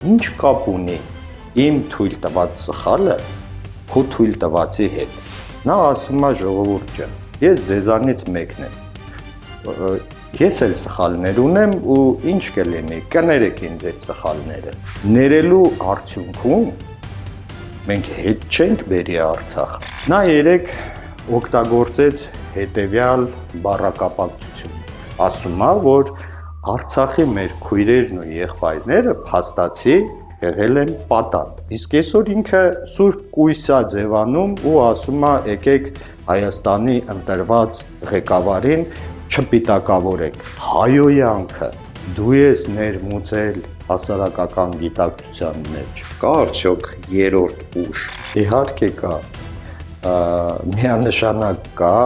Ինչ կապ ունի իմ թույլ տված սխալը քո թույլ տվածի հետ։ Նա ասում է ժողովուրդ ջան, ես ձեզանից մեկն եմ։ Ես էլ սխալներ ունեմ ու ինչ կլինի, կներեք ինձ այդ սխալները։ Ներելու արդյունքում մենք հետ չենք բերի Արցախը։ Նա երեք օգտագործեց հետևյալ բառակապակցություն։ Ասում է, որ Արցախի մեր քույրերն ու եղբայրները փաստացի եղել են պատան։ Իսկ այսօր ինքը սուրբ կույս է ձևանում ու ասում է եկեք Հայաստանի ընտրված ղեկավարին չպիտակավորեք։ Հայոյանքը դու ես ներմուծել հասարակական գիտակցության մեջ։ Կա արդյոք երրորդ ուժ։ Իհարկե կա։ Միանշանակ կա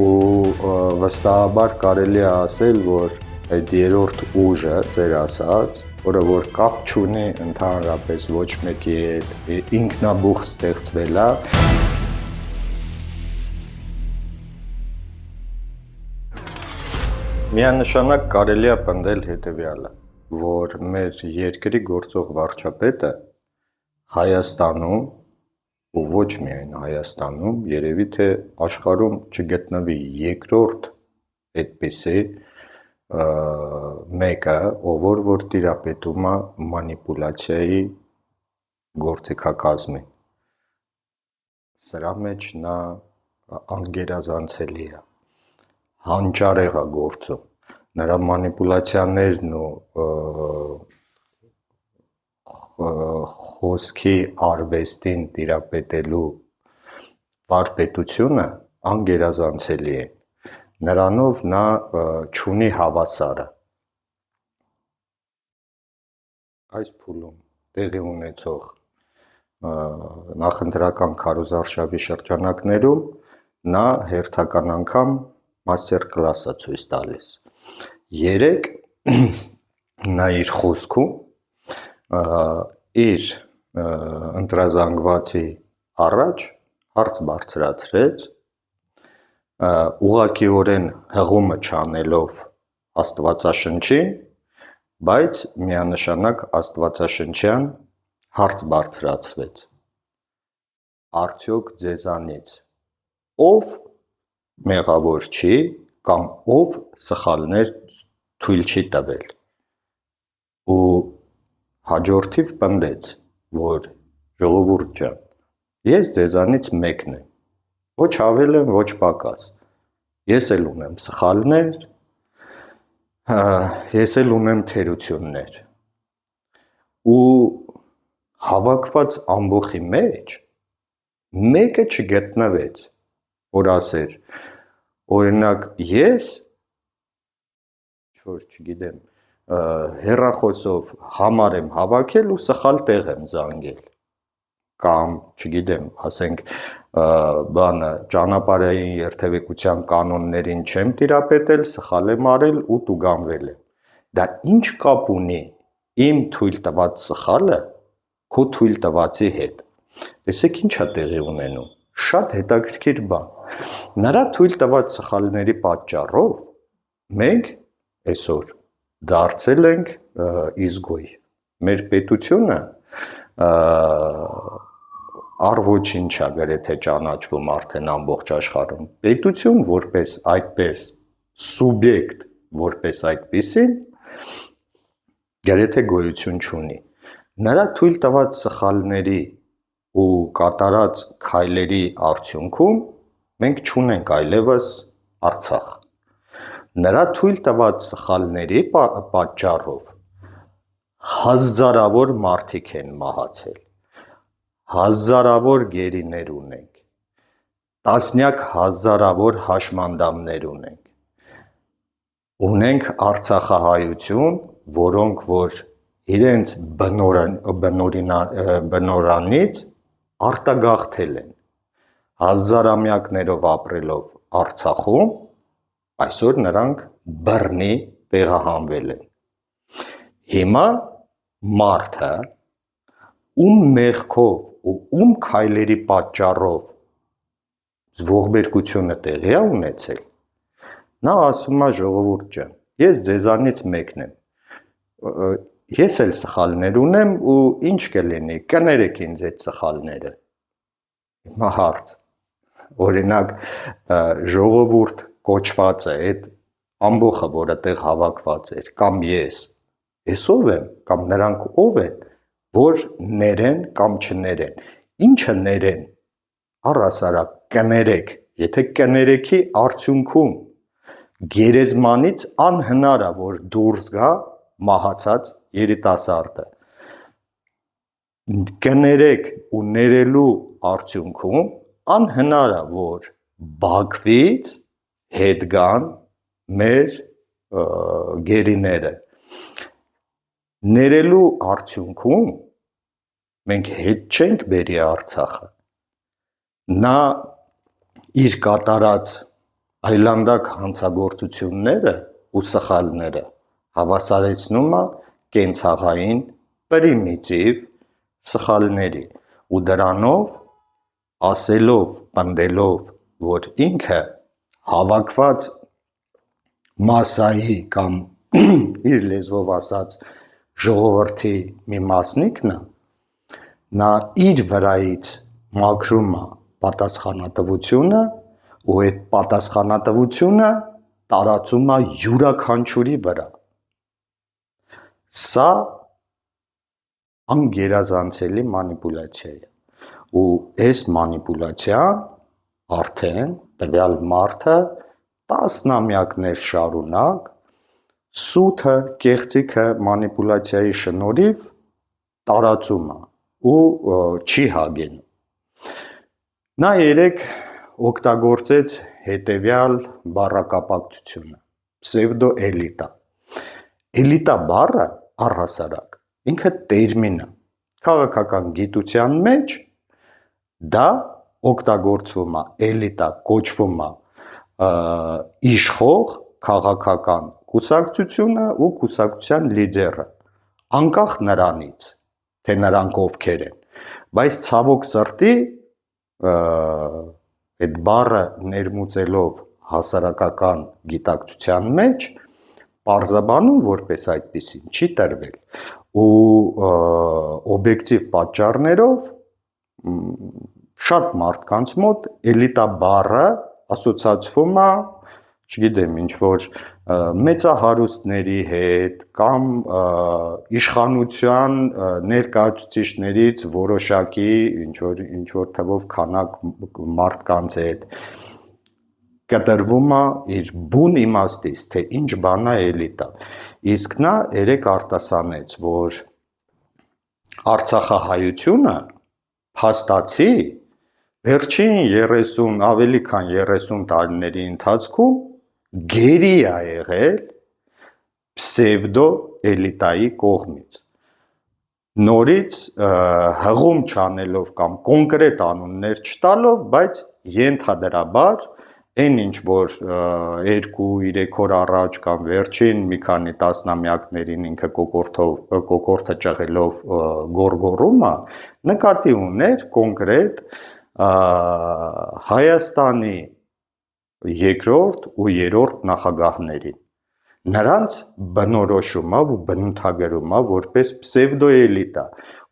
ու վստահաբար կարելի է ասել, որ այդ երրորդ ուժը, ձեր ասած, որ կապ չունի ընդհանրապես ոչ մեկի հետ, ինքնաբուխ ստեղծվել է։ Միանշանակ կարելի է պնդել հետևյալը, որ մեր երկրի գործող վարչապետը Հայաստանում ու ոչ միայն Հայաստանում, երևի թե աշխարհում չգտնվի երկրորդ այդպիսի մեկը, որ տիրապետում է մանիպուլյացիայի գործիքակազմին։ Սրա մեջ նա անգերազանցելի է, հանճարեղ է գործում, նրա մանիպուլյացիաներն ու խոսքի արվեստին տիրապետելու վարպետությունը անգերազանցելի է։ Նրանով նա չունի հավասարը։ Այս փուլում տեղի ունեցող նախընտրական քարոզարշավի շրջանակներում նա հերթական անգամ մաստեր կլաս է ցույց տալիս։ Երեք նա իր խոսքում իր ընտրազանգվածի առաջ հարց բարձրացրեց, ուղղակիորեն հղումը չանելով Աստվածաշնչին, բայց միանշանակ աստվածաշնչյան հարց բարձրացրեց. արդյոք ձեզանից ով մեղավոր չի կամ ով սխալներ թույլ չի տվել։ Ու հաջորդիվ պնդեց, որ ժողովուրդ ջան, ես ձեզանից մեկն եմ, ոչ ավել եմ, ոչ պակաս, ես էլ ունեմ սխալներ, ես էլ ունեմ թերություններ, ու հավաքված ամբոխի մեջ մեկը չգտնվեց, որ ասեր, օրինակ ես, որ չգիտեմ, հեռախոսով համար եմ հավաքել ու սխալ տեղ եմ զանգել, կամ չգիտեմ, ասենք, ճանապարհային երթևեկության կանոններին չեմ տիրապետել, սխալ եմ արել ու տուգանվել եմ։ Դա ինչ կապ ունի իմ թույլ տված սխալը քո թույլ տվածի հետ։ Տեսեք ինչ է տեղի ունենում։ Շատ հետաքրքիր բան։ Նրա թույլ տված սխալների պատճառով մենք այսօր դարձել ենք իզգոյ։ Մեր պետությունը առ-ոչինչ է գրեթե ճանաչվում արդեն ամբողջ աշխարհում։ Պետություն որպես այդպես սուբյեկտ, որպես այդպիսին գրեթե գոյություն չունի։ Նրա թույլ տված սխալների ու կատարած քայլերի արդյունքում մենք չունենք այլևս Արցախ։ Նրա թույլ տված սխալների պատճառով հազարավոր մարդիկ են մահացել, հազարավոր գերիներ ունենք, տասնյակ հազարավոր հաշմանդամներ ունենք արցախահայություն, որոնք որ իրենց բնորանից արտագաղթել են, հազարամյակներով ապրելով Արցախում, այսօր նրանք բռնի տեղահանվել են։ Հիմա մարդը ում մեղքով ու ում քայլերի պատճառով ողբերգությունը տեղի է ունեցել, նա ասում է ժողովուրդ ջան, ես ձեզանից մեկն եմ, ես էլ սխալներ ունեմ ու ինչ կլինի, կներեք ինձ այդ սխալները։ Հիմա հարց, օրինակ ժողովուրդ կոչված է այդ ամբողջը, որը տեղ հավաքված էր, կամ ես ով եմ, կամ նրանք ով են, որ ներեն կամ չներեն, ինչը ներեն, առհասարակ կներեք, եթե կներեքի արդյունքում գերեզմանից անհնար է, որ դուրս գա մահացած երիտասարդը, կներեք ու ներելու արդյունքում անհնար է, որ Բաքվից հետ գան մեր գերիները, ներելու արդյունքում մենք հետ չենք բերի Արցախը, նա իր կատարած այլանդակ հանցագործությունները ու սխալները հավասարեցնում է կենցաղային պրիմիտիվ սխալների ու դրանով ասելով, պնդելով, որ ինքը հավաքված մասայի կամ իր լեզվով ասած ժողովրդի մի մասնիկն է, նա իր վրայից մաքրում է պատասխանատվությունը ու այդ պատասխանատվությունը տարածում է յուրաքանչյուրի վրա։ Սա անգերազանցելի մանիպուլյացիա է ու այս մանիպուլյացիան արդեն տվյալ մարդը տասնամյակներ շարունակ սութը, կեղծիքը մանիպուլյացիայի շնորհիվ տարածում է ու չի հագենում։ Նա երեք օգտագործեց հետևյալ բառակապակցությունը՝ պսևդոէլիտա։ Էլիտա բառը առհասարակ ինքը տերմին է։ Քաղաքական գիտության մեջ դա օգտագործվում է, էլիտա կոչվում է իշխող քաղաքական կուսակցությունը ու կուսակցության լիդերը, անկախ նրանից, թե նրանք ովքեր են, բայց ցավոք սրտի այդ բառը ներմուծելով հասարակական գիտակցության մեջ պարզաբանում որպես այդպեսին չի տրվել ու օբյեկտիվ պատճառներով շատ մարդկանց մոտ էլիտա բառը ասոցացվում է, չգիտեմ, ինչ որ մեծահարուստների հետ կամ իշխանության ներկայացուցիչներից որոշակի ինչ որ թվով քանակ մարդկանց հետ կտրվում է իր բուն իմաստից, թե ինչ բան է էլիտա։ Իսկ նա երեք արտասանեց, որ Արցախահայությունը փաստացի վերջին 30, ավելի քան 30 տարիների ընթացքում գերի է եղել պսևդո էլիտայի կողմից։ Նորից հղում չանելով կամ կոնկրետ անուններ չտալով, բայց ենթադրաբար այն ինչ որ 2-3 օր առաջ կամ վերջին մի քանի տասնամյակներին ինքը կոկորդը ճղելով գորգորում է, նկատի ուներ կոնկրետ Հայաստանի երկրորդ ու երրորդ նախագահներին։ Նրանց բնորոշումը ու բնութագրումը որպես պսևդոէլիտա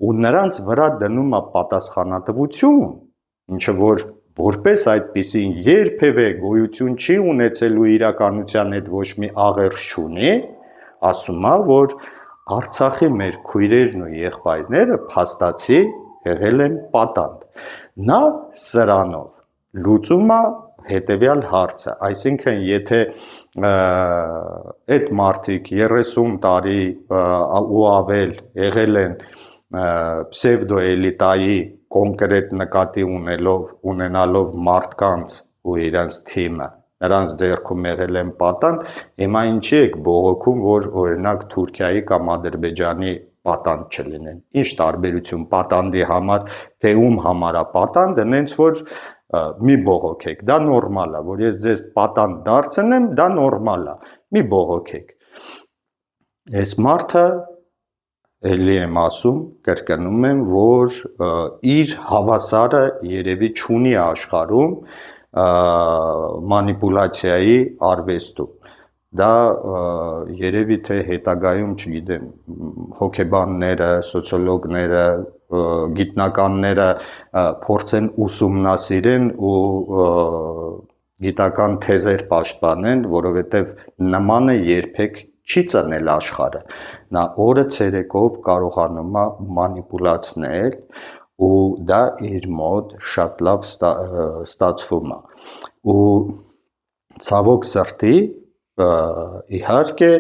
ու նրանց վրա դնում է պատասխանատվություն, ինչը որ որպես այդպիսին երբևէ գոյություն չի ունեցել ու իրականության հետ ոչ մի աղերս չունի, ասում է, որ Արցախի մեր քույրերն ու եղբայրները փաստացի եղել են պատանդ։ Նա սրանով լուծում է հետևյալ հարցը, այսինքն եթե այդ մարդիկ 30 տարի ու ավել եղել են պսևդոէլիտայի կոնկրետ նկատի ունենալով մարդկանց ու իրենց թիմը, նրանց ձեռքում եղել են պատանդ, հիմա ինչի եք բողոքում, որ օրինակ Թուրքիայի կամ Ադրբեջանի պատանդ չլինեն։ Ինչ տարբերություն պատանդի համար, թե ում համար է պատանդը, նենց որ մի բողոքեք, դա նորմալ է, որ ես ձեզ պատանդ դարձնեմ, դա նորմալ է, մի բողոքեք։ Այս մարդը էլի եմ ասում, կրկնում եմ, որ իր հավասարը երևի չունի աշխարհում մանիպուլյացիայի արվեստում։ դա երևի թե հետագայում, չգիտեմ, հոգեբանները, սոցիոլոգները, գիտնականները փորձեն ուսումնասիրեն ու գիտական թեզեր պաշտպանեն, որովհետև նմանը երբեք չի ծնել աշխարհը։ Նա օրը ցերեկով կարողանում է մանիպուլացնել ու դա իր մոտ շատ լավ ստացվում է։ Ու ցավոք սրտի իհարկե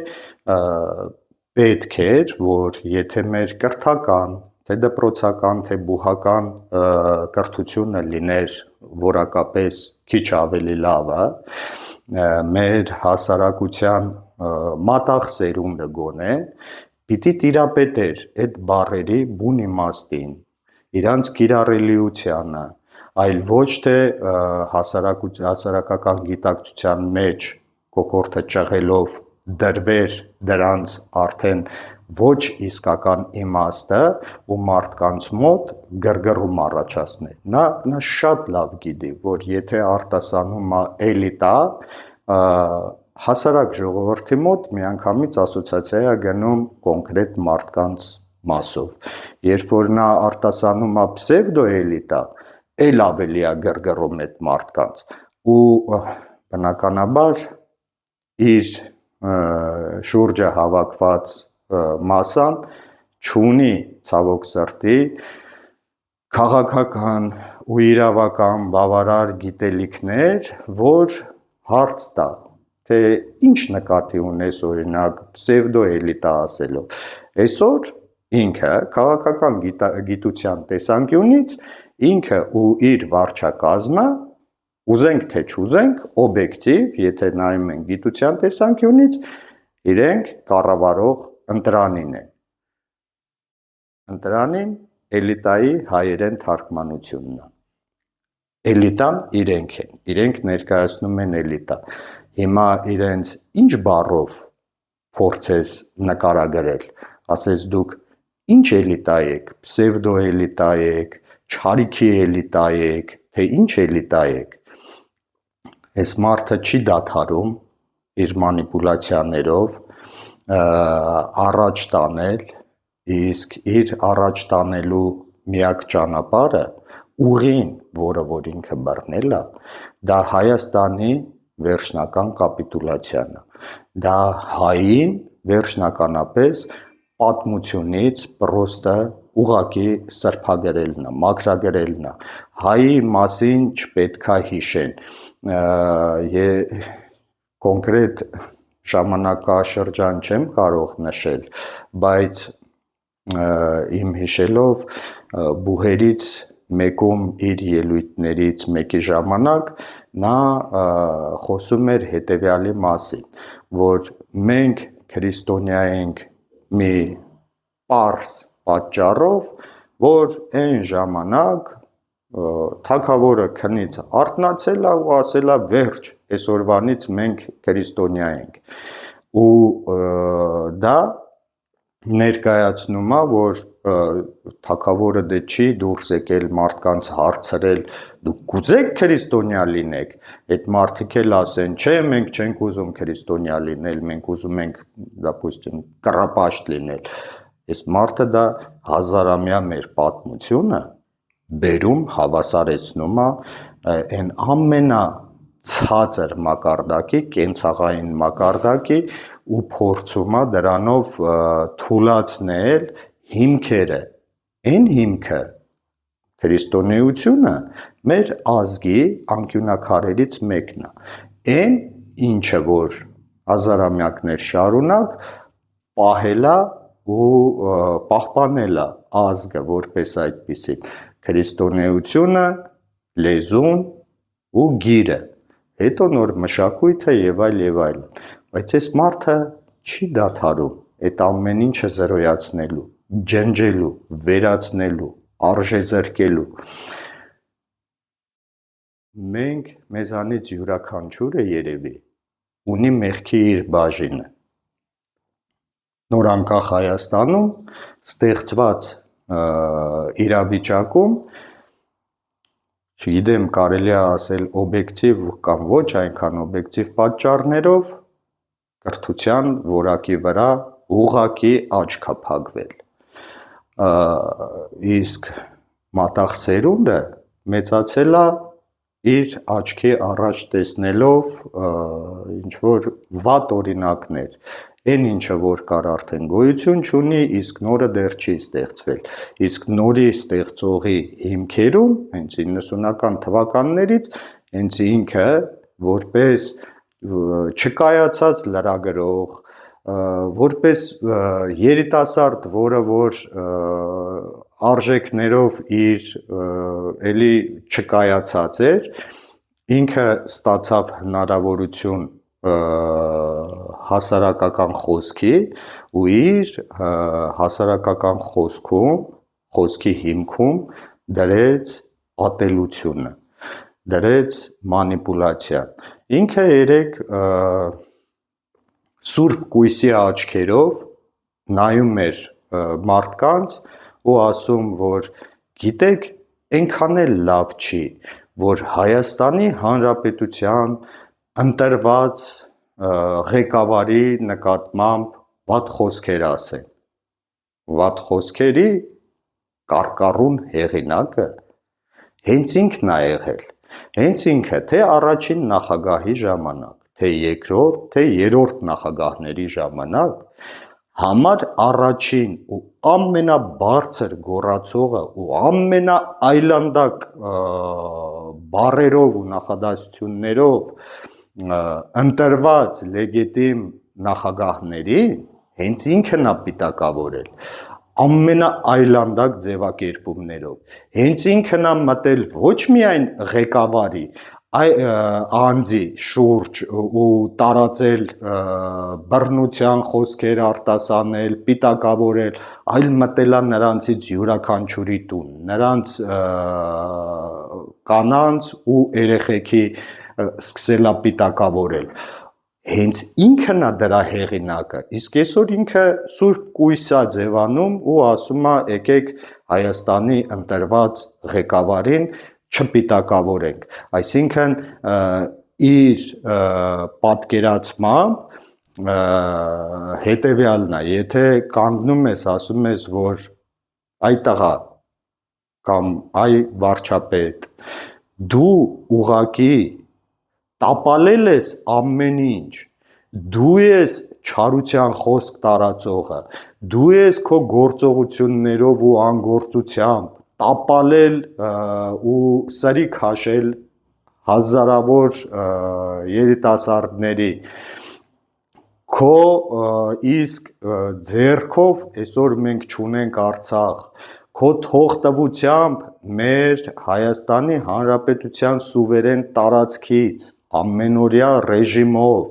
պետք էր, որ եթե մեր կրթական, թե դպրոցական, թե բուհական կրթությունը լիներ որակապես քիչ ավելի լավը, մեր հասարակության մատաղ սերունդը գոնե պիտի տիրապետեր այդ բառերի բուն իմաստին, իրանց կիրառելիությանը, այլ ոչ թե հասարակական գիտակցության մեջ կոկորդը ճղելով դրվեր դրանց արդեն ոչ իսկական իմաստը ու մարդկանց մոտ գրգռում առաջացներ։ Նա շատ լավ գիտի, որ եթե արտասանում է էլիտա, հասարակ ժողովրդի մոտ միանգամից ասոցիացիա է գնում կոնկրետ մարդկանց մասով։ Երբ որ նա արտասանում է պսևդոէլիտա, էլ ավելի է գրգռում այդ մարդկանց ու բնականաբար իր շուրջը հավաքված մասան չունի ցավոք սրտի քաղաքական ու իրավական բավարար գիտելիքներ, որ հարց տա, թե ինչ նկատի ունես օրինակ պսևդոէլիտա ասելով։ Այսօր ինքը քաղաքական գիտության տեսանկյունից ինքը ու իր վարչակազմը ուզենք թե չուզենք օբյեկտիվ, եթե նայում ենք գիտության տեսանկյունից, իրենք կառավարող ընտրանին են։ Ընտրանին էլիտայի հայերեն թարգմանությունն է։ Էլիտան իրենք են, իրենք ներկայացնում են էլիտա։ Հիմա իրենց ինչ բառով փորձես նկարագրել, ասես դուք ինչ էլիտա եք, պսևդոէլիտա եք, չարիքի էլիտա եք, թե ինչ էլիտա եք։ Այս մարդը չի դադարում իր մանիպուլացիաներով առաջ տանել, իսկ իր առաջ տանելու միակ ճանապարհը ուղին, որը որ ինքը բռնել է, դա Հայաստանի վերջնական կապիտուլացիան է։ Դա հային վերջնականապես պատմությունից պրոստը ուղակի սրբագրելն է, մաքրագրելն է։ Հայի մասին չպետք է հիշեն։ Կոնկրետ ժամանակաշրջան չեմ կարող նշել, բայց իմ հիշելով բուհերից մեկում իր ելույթներից մեկի ժամանակ նա խոսում էր հետևյալի մասին, որ մենք քրիստոնյա ենք մի պարզ պատճառով, որ այն ժամանակ թագավորը քնից արթնացել է ու ասել է վերջ, այսօրվանից մենք քրիստոնյա ենք։ Ու դա ներկայացնում է, որ թագավորը դե չի դուրս եկել մարդկանց հարցրել, դուք կուզեք քրիստոնյա լինեք, այդ մարդիկ էլ ասեն, չէ, մենք չենք ուզում քրիստոնյա լինել, մենք ուզում ենք, դապուստիմ, կռապաշտ լինել։ Այս մարդը դա հազարամյա մեր պատմությունը բերում հավասարեցնում է այն ամենացածր մակարդակի, կենցաղային մակարդակի ու փորձում է դրանով թուլացնել հիմքերը։ Այն հիմքը քրիստոնեությունը մեր ազգի անկյունաքարերից մեկն է։ Այն ինչը որ հազարամյակներ շարունակ պահել է ու պահպանել է ազգը որպես այդպիսին, քրիստոնեությունը, լեզուն ու գիրը, հետո նոր մշակույթը եւ այլն, բայց այս մարդը չի դադարում այդ ամեն ինչը զրոյացնելու, ջնջելու, վերացնելու, արժեզրկելու։ Մենք մեզանից յուրաքանչյուրը երևի ունի մեղքի իր բաժինը։ Նոր անկախ Հայաստանում ստեղծված իրավիճակում, չգիտեմ, կարելի է ասել օբյեկտիվ կամ ոչ այնքան օբյեկտիվ պատճառներով կրթության որակի վրա ուղղակի աչք է փակվել, իսկ մատաղ սերունդը մեծացել է իր աչքի առաջ տեսնելով ինչ-որ վատ օրինակներ, այն ինչը որ կար արդեն գոյություն չունի, իսկ նորը դեռ չի ստեղծվել, իսկ նորի ստեղծողի հիմքերում, հենց 90-ական թվականներից, հենց ինքը որպես չկայացած լրագրող, որպես երիտասարդ, որը որ արժեքներով իր էլի չկայացած էր, ինքը ստացավ հնարավորություն հասարակական խոսքի ու իր հասարակական խոսքի հիմքում դրեց ատելությունը, դրեց մանիպուլյացիան, ինքը երեք սուրբ կույսի աչքերով նայում էր մարդկանց ու ասում, որ գիտեք, այնքան էլ լավ չի, որ Հայաստանի Հանրապետության ընտրված ղեկավարի նկատմամբ վատ խոսքեր ասեն, վատ խոսքերի կարկառուն հեղինակը հենց ինքն է եղել, հենց ինքը թե առաջին նախագահի ժամանակ, թե երկրորդ, թե երրորդ նախագահների ժամանակ համար առաջին ու ամենաբարձր գոռացողը ու ամենաայլանդակ բառերով ու նախադասություններով ընտրված լեգիտիմ նախագահներին հենց ինքն է պիտակավորել ամենաայլանդակ ձևակերպումներով, հենց ինքն է մտել ոչ միայն ղեկավարի անձի շուրջ ու տարածել բռնության խոսքեր արտասանել, պիտակավորել, այլ մտել է նրանցից յուրաքանչյուրի տուն, նրանց կանանց ու երեխեքի սկսել է պիտակավորել, հենց ինքն է դրա հեղինակը, իսկ այսօր ինքը սուրբ կույս է ձևանում ու ասում է եկեք Հայաստանի ընտրված ղեկավարին չպիտակավորենք, այսինքն իր պատկերացմամբ հետևյալն է, եթե կանգնում ես, ասում ես, որ այ տղա կամ այ վարչապետ, դու ուղղակի տապալել ես ամեն ինչ, դու ես չարության խոսք տարածողը, դու ես քո գործողություններով ու անգործությամբ տապալել ու սրի քաշել հազարավոր երիտասարդների, քո իսկ ձեռքով այսօր մենք չունենք Արցախ, քո թողտվությամբ մեր Հայաստանի Հանրապետության սուվերեն տարածքից ամենօրյա ռեժիմով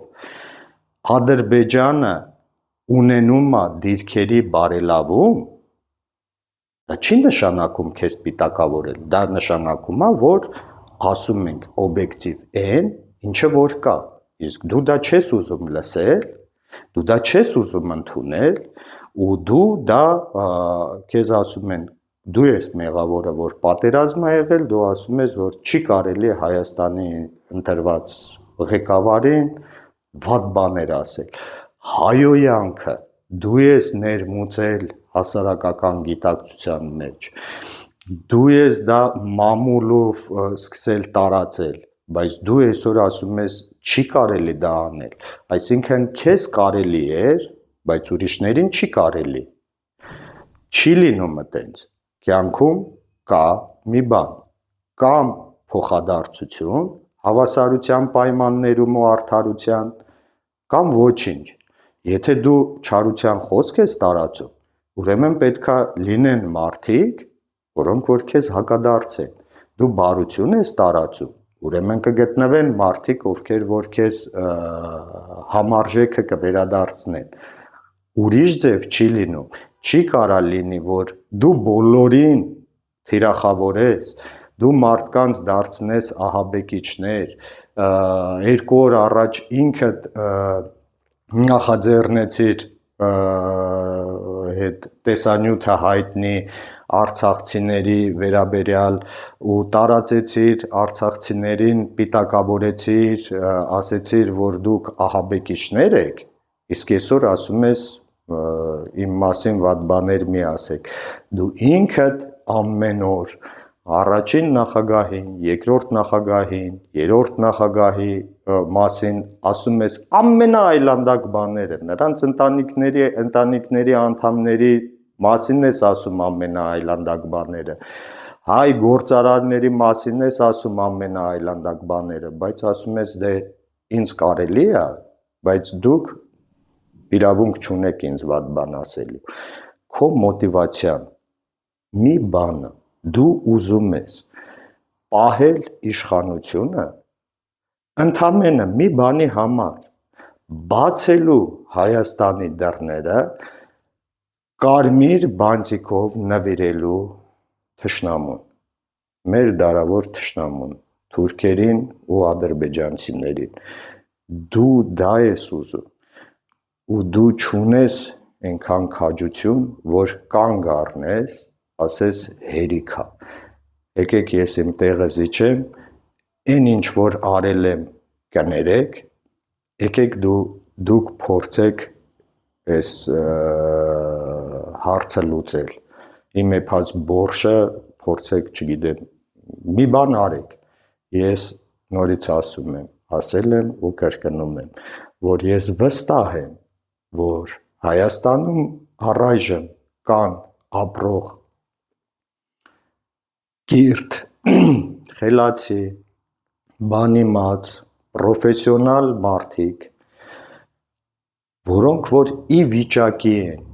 Ադրբեջանը ունենում է դիրքերի բարելավում, դա չի նշանակում քեզ պիտակավորել, դա նշանակում է, որ ասում ենք օբյեկտիվ այն, ինչը որ կա, իսկ դու դա չես ուզում լսել, դու դա չես ուզում ընդունել ու դու դա քեզ ասում են, դու ես մեղավորը, որ պատերազմ է եղել, դու ասում ես, որ չի կարելի Հայաստանի ընտրված ղեկավարին վատ բաներ ասել, հայոյանքը դու ես ներմուծել հասարակական գիտակցության մեջ, դու ես դա մամուլով սկսել տարածել, բայց դու այսօր ասում ես չի կարելի դա անել, այսինքն քեզ կարելի էր, բայց ուրիշներին չի կարելի, չի լինում այտենց, կյանքում կա մի բան, կամ փոխադարձություն, հավասարության պայմաններում ու արդարության, կամ ոչինչ, եթե դու չարության խոսք ես տարածում, ուրեմն պետք է լինեն մարդիկ, որոնք որ քեզ հակադարձեն, դու բարություն ես տարածում, ուրեմն կգտնվեն մարդիկ, ովքեր որ քեզ համարժեքը կվերադարձնեն, ուրիշ ձև չի լինում, չի կարա լինի, որ դու բոլորին թիրախավորես, դու մարդկանց դարձնես ահաբեկիչներ, 2 օր առաջ ինքդ նախաձեռնեցիր տեսանյութը հայտնի արցախցիների վերաբերյալ ու տարածեցիր արցախցիներին պիտակավորեցիր, ասեցիր, որ դուք ահաբեկիչներ եք, Իսկ այսօր ասում ես իմ մասին վատ բաներ մի ասեք։ Դու ինքդ ամեն օր առաջին նախագահին, երկրորդ նախագահին, երրորդ նախագահի մասին ասում ես ամենաայլանդակ բաները, նրանց ընտանիքների անդամների մասին ես ասում ամենաայլանդակ բաները, հայ գործարարների մասին ես ասում ամենաայլանդակ բաները, բայց ասում ես դե ինձ կարելի է, բայց դուք իրավունք չունեք ինձ վատ բան ասելու։ Քո մոտիվացիան մի բանը, դու ուզում ես պահել իշխանությունը ընդամենը մի բանի համար, բացելու Հայաստանի դռները կարմիր բանտիկով նվիրելու թշնամուն, մեր դարավոր թշնամուն, թուրքերին ու ադրբեջանցիներին, դու դա ես ուզում, ու դու չունես այնքան քաջություն, որ կանգ առնես, ասես հերիքա, եկեք ես իմ տեղը զիջեմ, այն ինչ որ արել եմ կներեք, եկեք դուք փորձեք այս հարցը լուծել, իմ եփած բորշը փորձեք, չգիտեմ, մի բան արեք, ես նորից ասում եմ, ասել եմ ու կրկնում եմ, որ ես վստահ եմ, որ Հայաստանում առայժմ կան ապրող կիրթ, խելացի, բանիմաց, պրոֆեսիոնալ մարդիկ, որոնք որ ի վիճակի են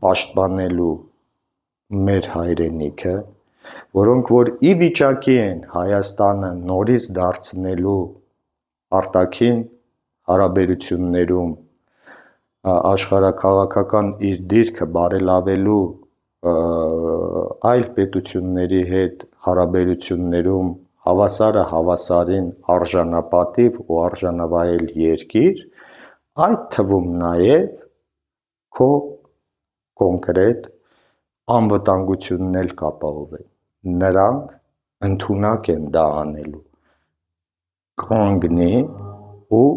պաշտպանելու մեր հայրենիքը, որոնք որ ի վիճակի են Հայաստանը նորից դարձնելու արտաքին հարաբերություններում աշխարհաքաղաքական իր դիրքը բարելավելու այլ պետությունների հետ հարաբերություններում հավասարը հավասարին արժանապատիվ ու արժանավայել երկիր, այդ թվում նաև քո կոնկրետ անվտանգությունն էլ կապահովեն, նրանք ընդունակ են դա անելու, կանգնի ու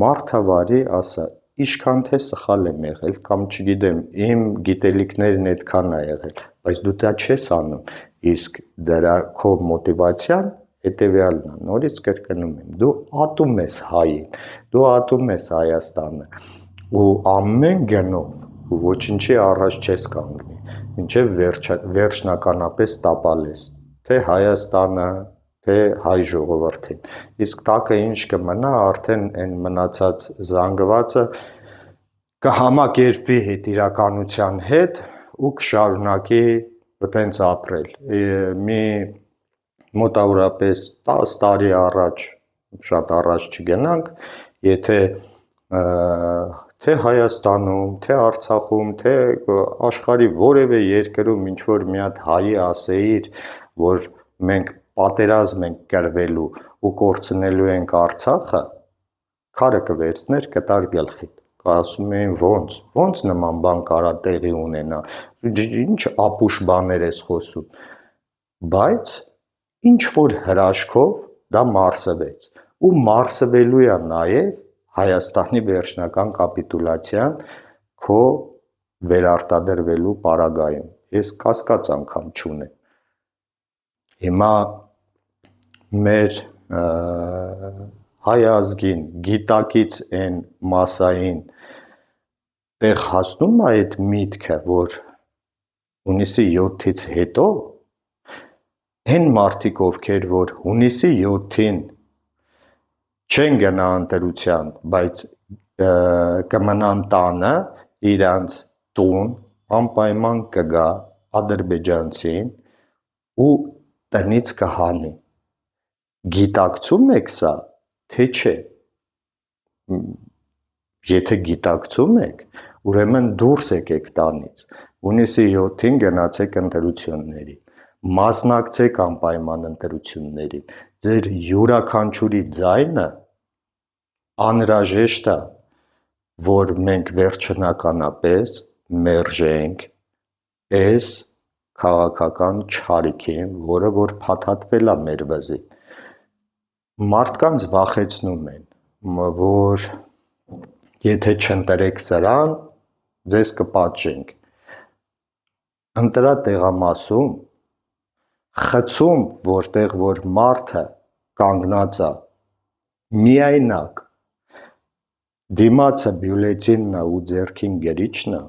մարդավարի ասա, ինչքան թե սխալ եմ եղել, կամ չգիտեմ, իմ գիտելիքներն այդքան է եղել, բայց դու դա չես անում, իսկ դրա քո մոտիվացիան հետևյալն է, նորից կրկնում եմ, դու ատում ես հային, դու ատում ես Հայաստանը, ու ամեն գնով ու ոչինչի առաջ չես կանգնի, մինչև վերջնականապես տապալես, թե Հայաստանը, թե հայ ժողովրդին, իսկ տակը ինչ կմնա, արդեն այն մնացած զանգվածը կհամակերպվի հետիրականության հետ ու կշարունակի տենց ապրել, մի մոտավորապես 10 տարի առաջ, շատ առաջ չգնանք, եթե թե Հայաստանում, թե Արցախում, թե աշխարհի որևէ երկրում ինչ-որ մի հատ հայի ասեիր, որ մենք պատերազմ ենք կրվելու ու կորցնելու ենք Արցախը, քարը կվերցներ կտար գլխիդ, ասում էին ոնց նման բան կարա տեղի ունենա, ինչ ապուշ բաներ ես խոսում, բայց ինչ որ հրաշքով դա մարսվեց, ու մարսվելու է նաև Հայաստանի վերջնական կապիտուլյացիան քո վերարտադրվելու պարագայում, ես կասկած անգամ չունեմ, հիմա մեր հայ ազգին գիտակից են մասային տեղ հասնում է այդ միտքը, որ հունիսի 7-ից հետո են մարդիկ, ովքեր որ հունիսի 7-ին չեն գնա ընտրության, բայց կմնան տանը, իրանց տուն, անպայման կգա ադրբեջանցին ու տնից կհանի, գիտակցում եք սա, թե չէ, եթե գիտակցում եք, ուրեմն դուրս եկեք տանից, հունիսի 7-ին գնացեք ընտրությունների, մասնակցեք անպայման ընտրություններին, ձեր յուրաքանչյուրի ձայնը անհրաժեշտ է, որ մենք վերջնականապես մերժենք այս քաղաքական չարիքին, որը որ փաթաթվել է մեր վզին, մարդկանց վախեցնում են, որ Եթե չընտրեք սրան, ձեզ կպատժենք։ Ընտրա տեղամասում, խցում, որտեղ որ մարդը կանգնած է, միայնակ, դիմացը բյուլետինն է ու ձեռքին գրիչն է,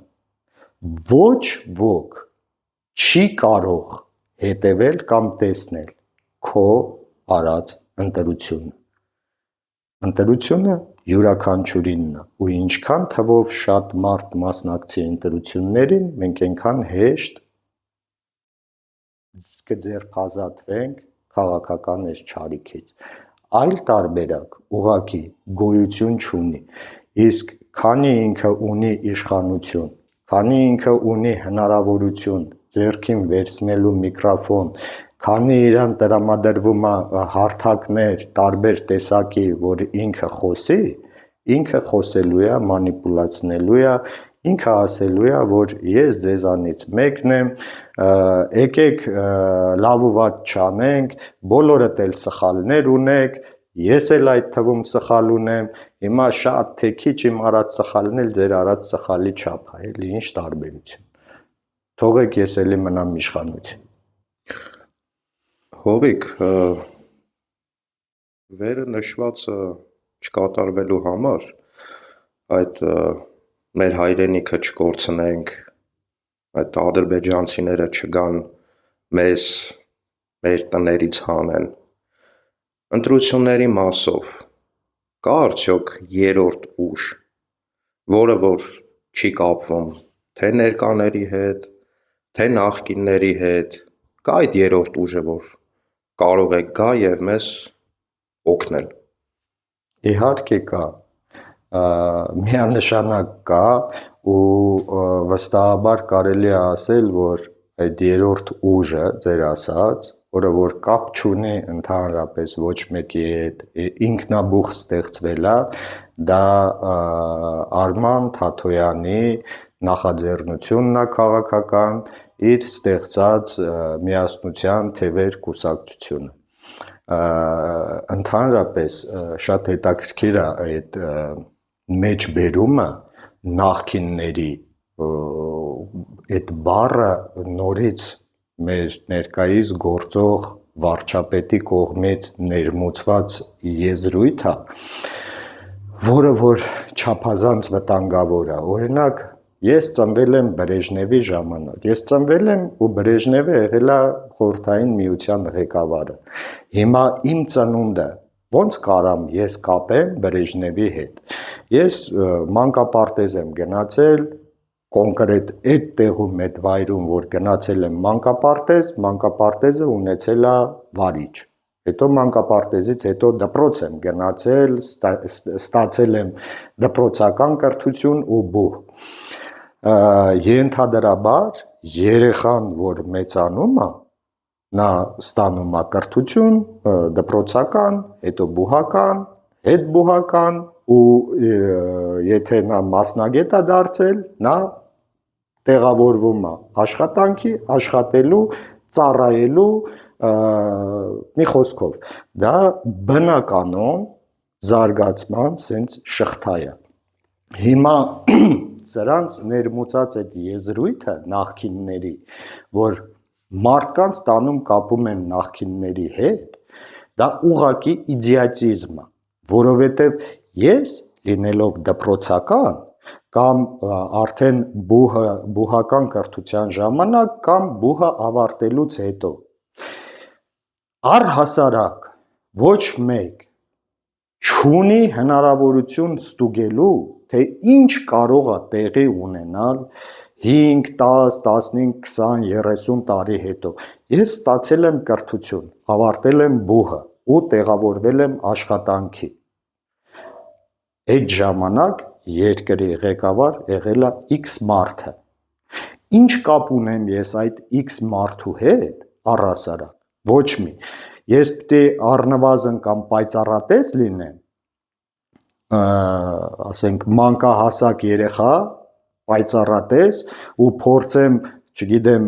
ոչ ոք չի կարող հետևել կամ տեսնել քո արած ընտրությունը։ Ընտրությունը յուրաքանչյուրինն է ու ինչքան թվով շատ մարդ մասնակցի ընտրություններին, մենք այնքան հեշտ կձերբազատվենք քաղաքական այս չարիքից։ Այլ տարբերակ ուղղակի գոյություն չունի, իսկ քանի ինքը ունի իշխանություն, քանի ինքը ունի հնարավորություն ձեռքին վերցնելու միկրոֆոն, քանի իրան տրամադրվում է հարթակներ տարբեր տեսակի, որ ինքը խոսի, ինքը խոսելու է, մանիպուլացնելու է, ինքը ասելու է, որ ես ձեզանից մեկն եմ, եկեք լավ ու վատ չանենք, բոլորդ էլ սխալներ ունեք, ես էլ այդ թվում սխալ ունեմ, հիմա շատ թե քիչ իմ արած սխալն էլ ձեր արած սխալի չափ է, էլի ինչ տարբերություն։ Թողեք ես էլի մնամ իշխանություն։ Հովիկ, վերը նշվածը չկատարվելու համար այդ մեր հայրենիքը չկորցնենք, այդ ադրբեջանցիները չգան մեզ մեր տներից հանեն, ընտրությունների մասով կա արդյոք երրորդ ուժ, որը որ չի կապվում թե ներկաների հետ, թե նախկինների հետ, կա այդ երրորդ ուժը, որ կարող է գա և մեզ օգնել։ Իհարկե կա, միանշանակ կա ու վստահաբար կարելի է ասել, որ այդ երրորդ ուժը, ձեր ասած, որը որ կապ չունի ընդհանրապես ոչ մեկի հետ, ինքնաբուխ ստեղծվել է, դա Արման Թաթոյանի նախաձեռնությունն է քաղաքական, իր ստեղծած միասնության թևեր կուսակցությունը։ Ընդհանրապես շատ հետաքրքիր է այդ մեջբերումը նախկինների, այդ բառը նորից մեր ներկայիս գործող վարչապետի կողմից ներմուծված եզրույթ է, որը որ չափազանց վտանգավոր է։ Օրինակ, ես ծնվել եմ Բրեժնևի ժամանակ, ես ծնվել եմ ու Բրեժնևը եղել է Խորհրդային Միության ղեկավարը։ Հիմա իմ ծնունդը ոնց կարամ ես կապեմ Բրեժնևի հետ։ Ես մանկապարտեզ եմ գնացել, կոնկրետ այդ տեղում, այդ վայրում, որ գնացել եմ մանկապարտեզը ունեցել է վարիչ։ Հետո մանկապարտեզից հետո դպրոց եմ գնացել, ստացել եմ դպրոցական կրթություն ու բուհ։ Ենթադրաբար երեխան, որ մեծանում է, նա ստանում է կրթություն, դպրոցական, հետո բուհական, հետբուհական ու եթե նա մասնագետ է դարձել, նա տեղավորվում է աշխատանքի, աշխատելու, ծառայելու, մի խոսքով, դա բնականon զարգացման սենց շղթա է։ Հիմա սրանց ներմուծած այդ եզրույթը նախկինների, որ մարդկանց տանում կապում են նախկինների հետ, դա ուղղակի իդիոտիզմ է, որովհետև ես լինելով դպրոցական կամ արդեն բուհական կրթության ժամանակ կամ բուհը ավարտելուց հետո առհասարակ ոչ մեկ չունի հնարավորություն ստուգելու, թե ինչ կարող է տեղի ունենալ 5, 10, 15, 20, 30 տարի հետո։ Ես ստացել եմ կրթություն, ավարտել եմ բուհը ու տեղավորվել եմ աշխատանքի։ Այդ ժամանակ երկրի ղեկավար եղել է X մարդը։ Ինչ կապ ունեմ ես այդ X մարդու հետ, առհասարակ, ոչ մի։ Ես պիտի առնվազն կամ պայծառատես լինեմ, ասենք մանկահասակ երեխա, պայծառատես ու փորձեմ, չգիտեմ,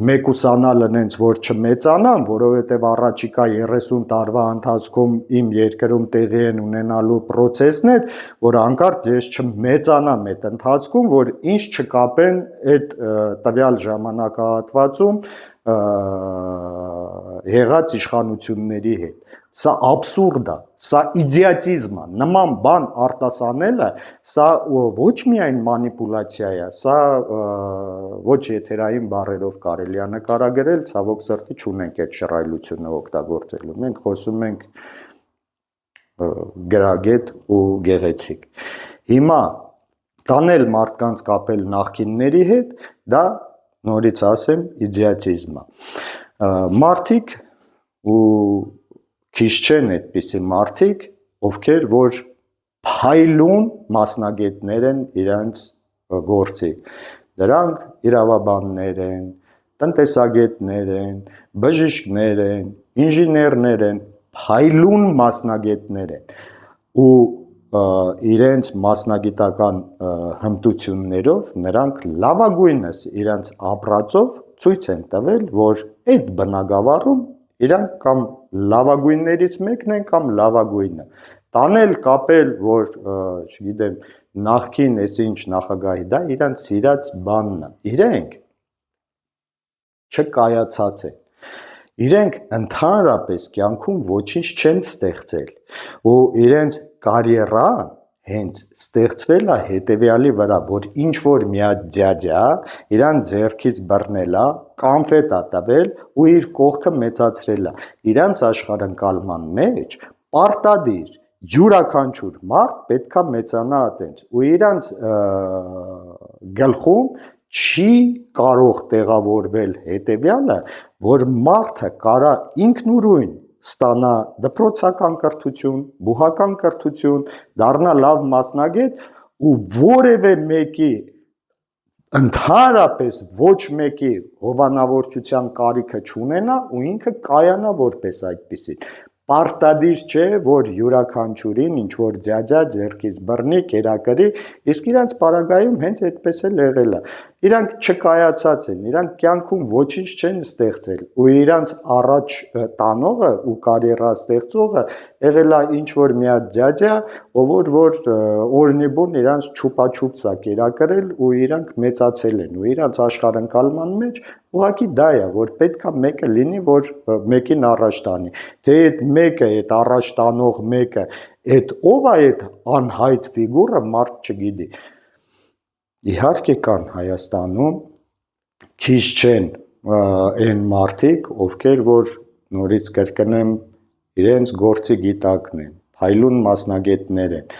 մեկուսանալ նենց որ չմեծանան, որովհետև առաջիկա 30 տարվա ընթացքում իմ երկրում տեղի են ունենալու process-ներ, որ հանկարծ ես չմեծանամ այդ ընթացքում, որ ինչ չկապեն այդ տվյալ ժամանակահատվածում եղած իշխանությունների հետ։ Սա աբսուրդ է, սա իդիոտիզմ է, նման բան արտասանելը, սա ոչ միայն մանիպուլյացիա է, սա ոչ եթերային բառերով կարելի է նկարագրել, ցավոք սրտի չունենք այդ շռայլությունը օգտագործելու։ Մենք խոսում ենք գրագետ ու գեղեցիկ։ Հիմա տանել մարդկանց կապել նախկինների հետ, դա նորից ասեմ, իդիոտիզմ է։ Մարդիկ ու քիչ չեն այդպիսի մարդիկ, ովքեր որ փայլուն մասնագետներ են իրենց գործի։ Դրանք իրավաբաններ են, տնտեսագետներ են, բժիշկներ են, ինժեներներ են, փայլուն մասնագետներ են ու իրենց մասնագիտական հմտություններով նրանք լավագույնս իրենց ապրածով ցույց են տվել, որ այդ բնագավառում իրանք կամ լավագույններից մեկն են կամ լավագույնը։ Տանել, կապել, որ, չգիտեմ, նախքին այսինչ նախագահի, դա իրանք սիրած բանն է։ Իրենք չկայացած են։ Իրենք ընդհանրապես կյանքում ոչինչ չեն ստեղծել ու իրենց կարիերան հենց ստեղծվել է հետևյալի վրա, որ ինչ որ մի հատ ձյաձյա իրան ձեռքից բռնել է, կոնֆետ է տվել ու իր կողքը մեծացրել է։ Իրանց աշխարհընկալման մեջ պարտադիր յուրաքանչյուր մարդ պետքա մեծանա այտենց ու իրանց գլխում չի կարող տեղավորվել հետևյալը, որ մարդը կարա ինքնուրույն ստանա դպրոցական կրթություն, բուհական կրթություն, դառնա լավ մասնագետ ու որևէ մեկի ընդհանրապես ոչ մեկի հովանավորչության կարիքը չունենա ու ինքը կայանա որպես այդպիսին։ Պարտադիր չէ, որ յուրաքանչյուրին ինչ որ ձյաձյա ձեռքից բռնի, կերակրի, իսկ իրանց պարագայում հենց այդպես էլ եղել է։ Իրանք չկայացած են, իրանք կյանքում ոչինչ չեն ստեղծել ու իրանց առաջ տանողը ու կարիերա ստեղծողը եղել է ինչ որ մի հատ ձյաձյա, ով որ օրնիբուն իրանց չուպաչուպս է կերակրել ու իրանք մեծացել են ու իրանց աշխարհընկալման մեջ ուղղակի դա է, որ պետքա մեկը լինի, որ մեկին առաջ տանի։ Թե այդ մեկը, այդ առաջ տանող մեկը, այդ ով է այդ անհայտ ֆիգուրը, մարդ չգիտի։ Իհարկե կան Հայաստանում քիչ չեն այն մարդիկ, ովքեր որ նորից կրկնեմ իրենց գործի գիտակն են, փայլուն մասնագետներ են։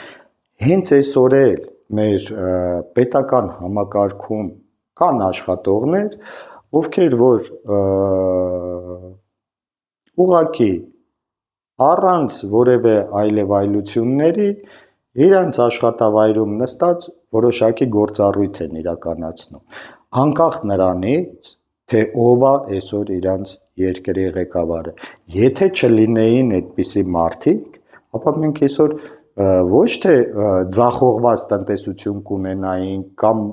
Հենց այսօր էլ մեր պետական համակարգում կան աշխատողներ, ովքեր որ ուղղակի առանց որևէ այլևայլությունների իրանց աշխատավայրում նստած որոշակի գործառույթ են իրականացնում, անկախ նրանից, թե ով է այսօր իրանց երկրի ղեկավարը։ Եթե չլինեին այդպիսի մարդիկ, ապա մենք այսօր ոչ թե ձախողված տնտեսություն կունենային կամ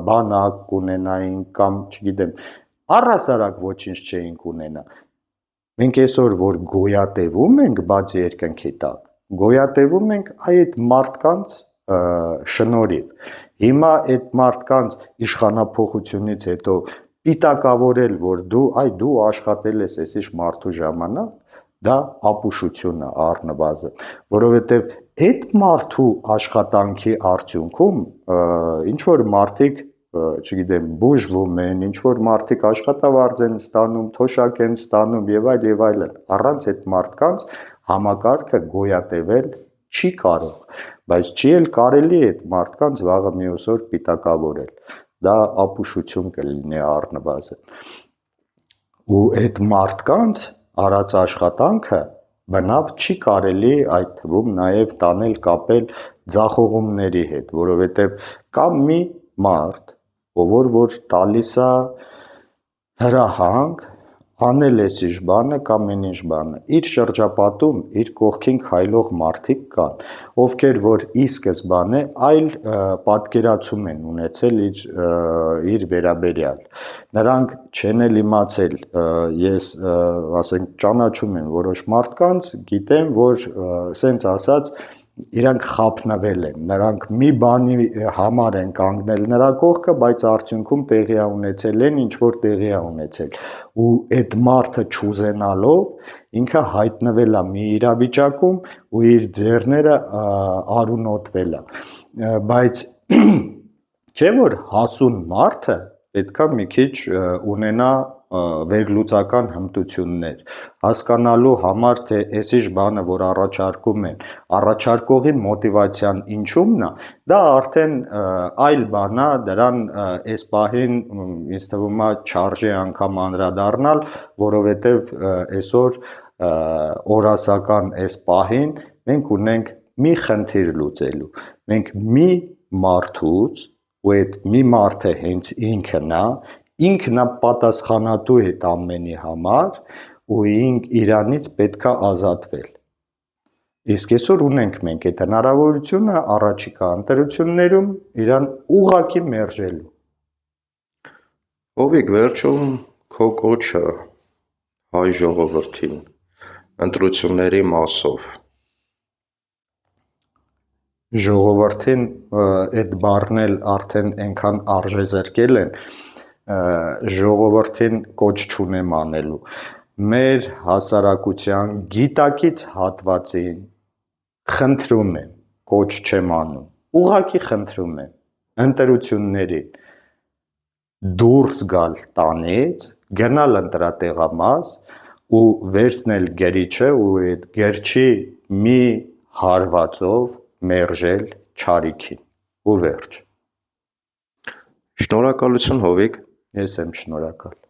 բանակ կունենային կամ չգիտեմ, առհասարակ ոչինչ չէինք ունենա։ Մենք այսօր որ գոյատևում ենք բաց երկնքի տակ, գոյատևում ենք այդ մարդկանց շնորհիվ։ Հիմա այդ մարդկանց իշխանափոխությունից հետո պիտակավորել, որ դու աշխատել ես այսիշ մարդու ժամանակ, դա ապուշություն է առնվազն, որովհետև այդ մարդու աշխատանքի արդյունքում ինչ որ մարդիկ, չգիտեմ, բուժվում են, ինչ որ մարդիկ աշխատավարձ են ստանում, թոշակ են ստանում եւ այլն, առանց այդ մարդկանց համակարգը գոյատևել չի կարող, բայց չի էլ կարելի այդ մարդկանց վաղը մյուս օր պիտակավորել, դա ապուշություն կլինի առնվազն։ Ու այդ մարդկանց արած աշխատանքը բնավ չի կարելի այդ թվում նաև տանել կապել ձախողումների հետ, որովհետև կա մի մարդ, ով որ տալիս է հրահանգ անել էս ինչ բանը կամ այն ինչ բանը։ Իր շրջապատում իր կողքին քայլող մարդիկ կան, ովքեր որ ի սկզբանե այլ պատկերացում են ունեցել իր վերաբերյալ։ Նրանք չեն էլ իմացել, ես ասենք ճանաչում եմ որոշ մարդկանց, գիտեմ, որ սենց ասած իրանք խափնվել են, նրանք մի բանի համար են կանգնել նրա կողքը, բայց արդյունքում տեղի է ունեցել են, ինչ որ տեղի է ունեցել, ու այդ մարդը չուզենալով ինքը հայտնվել է մի իրավիճակում ու իր ձեռները արունոտվել է, բայց չէ որ հասուն մարդը պետքա մի քիչ ունենա վերլուծական հմտություններ, հասկանալու համար, թե այս ինչ բանը, որ առաջարկում են, առաջարկողի մոտիվացիան ինչումն է, դա արդեն այլ բան է, դրան այս պահին ինձ թվում է չարժե անգամ անդրադառնալ, որովհետև այսօր օրասական այս պահին մենք ունենք մի խնդիր լուծելու, մենք մի մարդուց, ու այդ մի մարդը հենց ինքն է պատասխանատու այդ ամենի համար ու իրանից պետքա ազատվել։ Իսկ այսօր ունենք մենք այդ հնարավորությունը առաջիկա ընտրություններում իրան ուղղակի մերժելու։ Հովիկ, վերջում քո կոչը հայ ժողովրդին ընտրությունների մասով։ Ժողովրդին այդ բառն էլ արդեն այնքան արժեզրկել են, ժողովրդին կոչ չունեմ անելու, մեր հասարակության գիտակից հատվածին խնդրում եմ, կոչ չեմ անում, ուղղակի խնդրում եմ, ընտրություններին դուրս գալ տանից, գնալ ընտրատեղամաս ու վերցնել գրիչը ու այդ գրչի մի հարվածով մերժել չարիքին ու վերջ։ Շնորհակալություն, Հովիկ։ Ես եմ շնորհակալ։